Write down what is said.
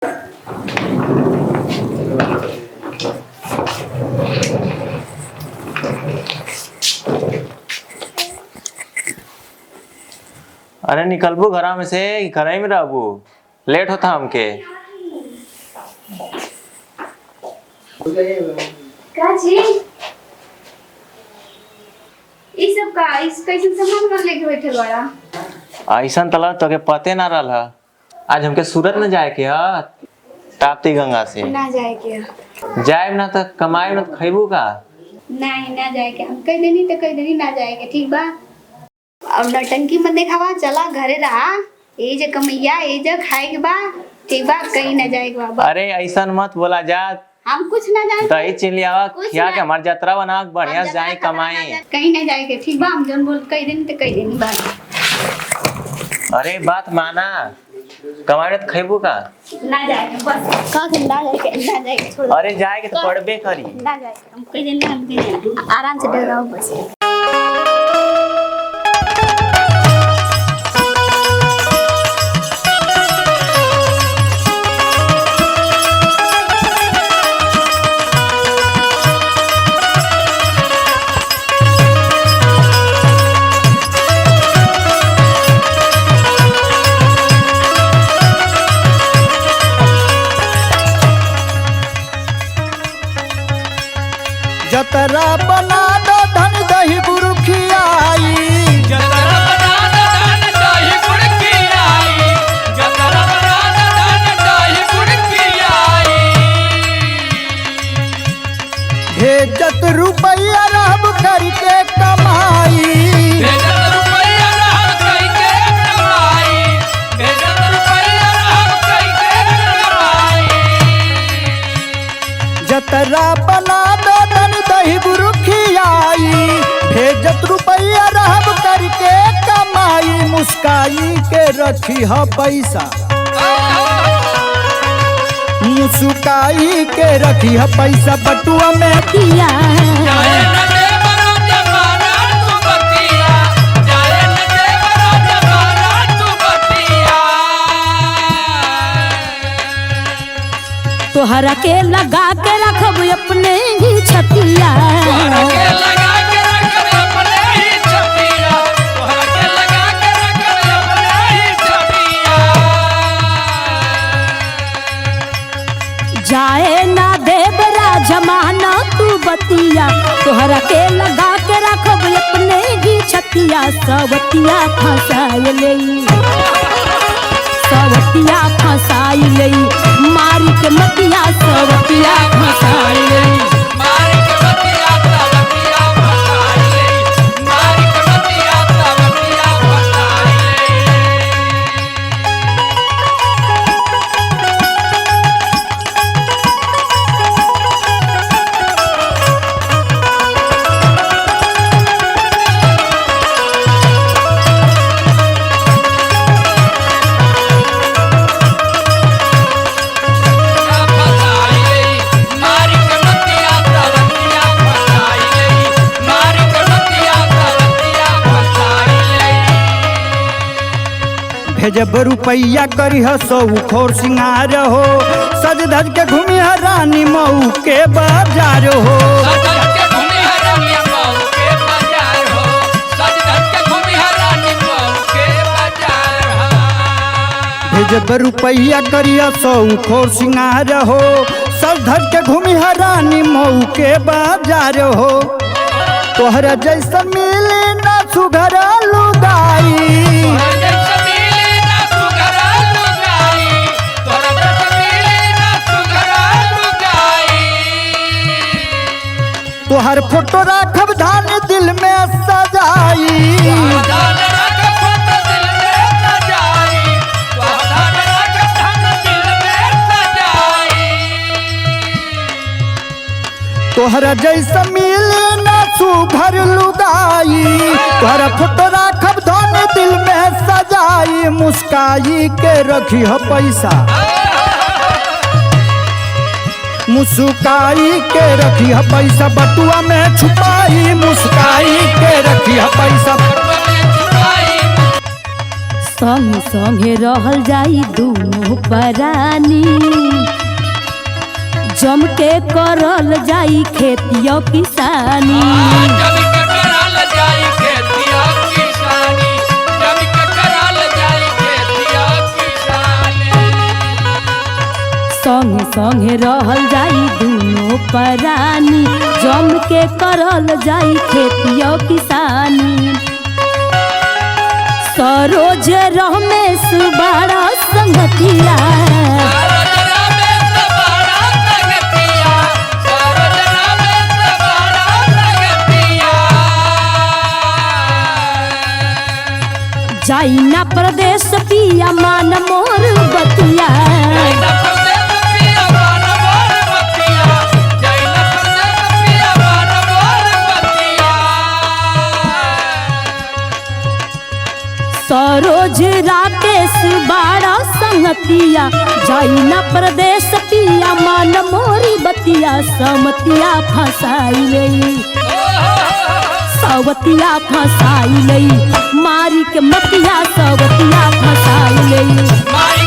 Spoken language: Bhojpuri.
अरे निकलबू घरा में से घर में रहबू, लेट होता हमके। ऐसा तला तो के पते ना रहा। आज हमके सूरत न जाए के ह ताप्ती गंगा से ना जाए के जाए ना तो कमाए ना तो खैबू का नहीं ना जाए के हम कह देनी तो कह देनी ना जाए के ठीक बा। अब नटंकी मत देखावा, चला घरे रहा, ए जे कमैया ए जे खाए के बा ठीक बा, कहीं ना जाए के बा। अरे ऐसा मत बोला जा, हम कुछ ना जाए दही चिल्ली आवा खिया के हमार यात्रा बना बढ़िया से जाए कमाए। कहीं ना जाए के ठीक बा, हम जन बोल कह देनी तो कह देनी बा। अरे बात माना, कमाए तो खैबू का ना जाए के बस का ना जाए के ना जाए के छोड़। अरे जाए के तो पड़बे करी। ना जाए के हम कह देनी, हम कह देनी आराम से डराओ बस। जतरा बना दो धन दही बुरुखियाई, जतरा बना दो धन दही बुरुखियाई, जतरा बना दो धन दही बुरुखियाई। भेजत रुपया रहब करके कमाई, भेजत रुपया रहब करके कमाई, भेजत रुपया रहब करके कमाई। जतरा बना दो धन दही बुरुखियाई, भेजत रुपया रहब करके कमाई। मुस्काई के रखी ह पैसा, मुस्काई के रखी ह पैसा, बटुआ में किया जाए न दे बरो जमाना तू बतिया, जाए न दे बरो जमाना तू बतिया। तोहरा के लगा के रखब अपने ही छतिया, तोहरा के लगा के रखब अपने ही छतिया, तोहरा के लगा के रखब अपने ही छतिया। जाए ना देवरा जमाना तू बतिया, तोहरा के लगा के रखब अपने ही छतिया। सवतिया फसाई लई, सवतिया फसाई लई, मारी के मतिया सवतिया फसाई लई। मारी के बतिया तवतिया फसाई लई, मारी के बतिया तवतिया फसाई भेजब रुपया करी ह सौ खोर सिंगार हो, सज धज के घूमी ह रानी मऊ के बाजार हो। सज के घूमी हरानी मऊ के बाजार हो, सज के घूमी हरानी मऊ के बाजार हो। भेजब रुपया करी ह सौ खोर सिंगार हो, सज धज के घूमी ह रानी मऊ के बाजार हो। तोहरा जैसा मिली ना सुघर लुगाई, तोहर फोटो राखब धान दिल में सजाई, तोहरा जैसा मिले ना सुघर लुगाई। तोहरा फोटो राखब धान दिल में सजाई, मुस्काई के रखी ह पैसा, मुस्काई के रखी ह पैसा, बटुआ में छुपाई। मुस्काई के रखी ह पैसा, संगे संगे रहल जाई दोनों परानी जम के करल जाई खेतिया किसानी जब के करल जाई खेतिया किसानी जब के करल जाई खेतिया किसानी संगे संगे रहल जाई दोनों परानी जम के करल जाई खेतिया किसानी सरोज रमेश बड़ा संगतिया सरोजना में बड़ा संगतिया सरोजना में बड़ा संगतिया जाई ना प्रदेश पिया मान मोर बतिया जैना प्रदेश पिया मान मोर बतिया जैना प्रदेश पिया मान मोर बतिया सरोज राकेश बाड़ा संगतिया जाई ना प्रदेश पिया मान मोरी बतिया समतिया फसाई लई सवतिया फसाई लई मारी के मतिया सवतिया फसाई लई मारी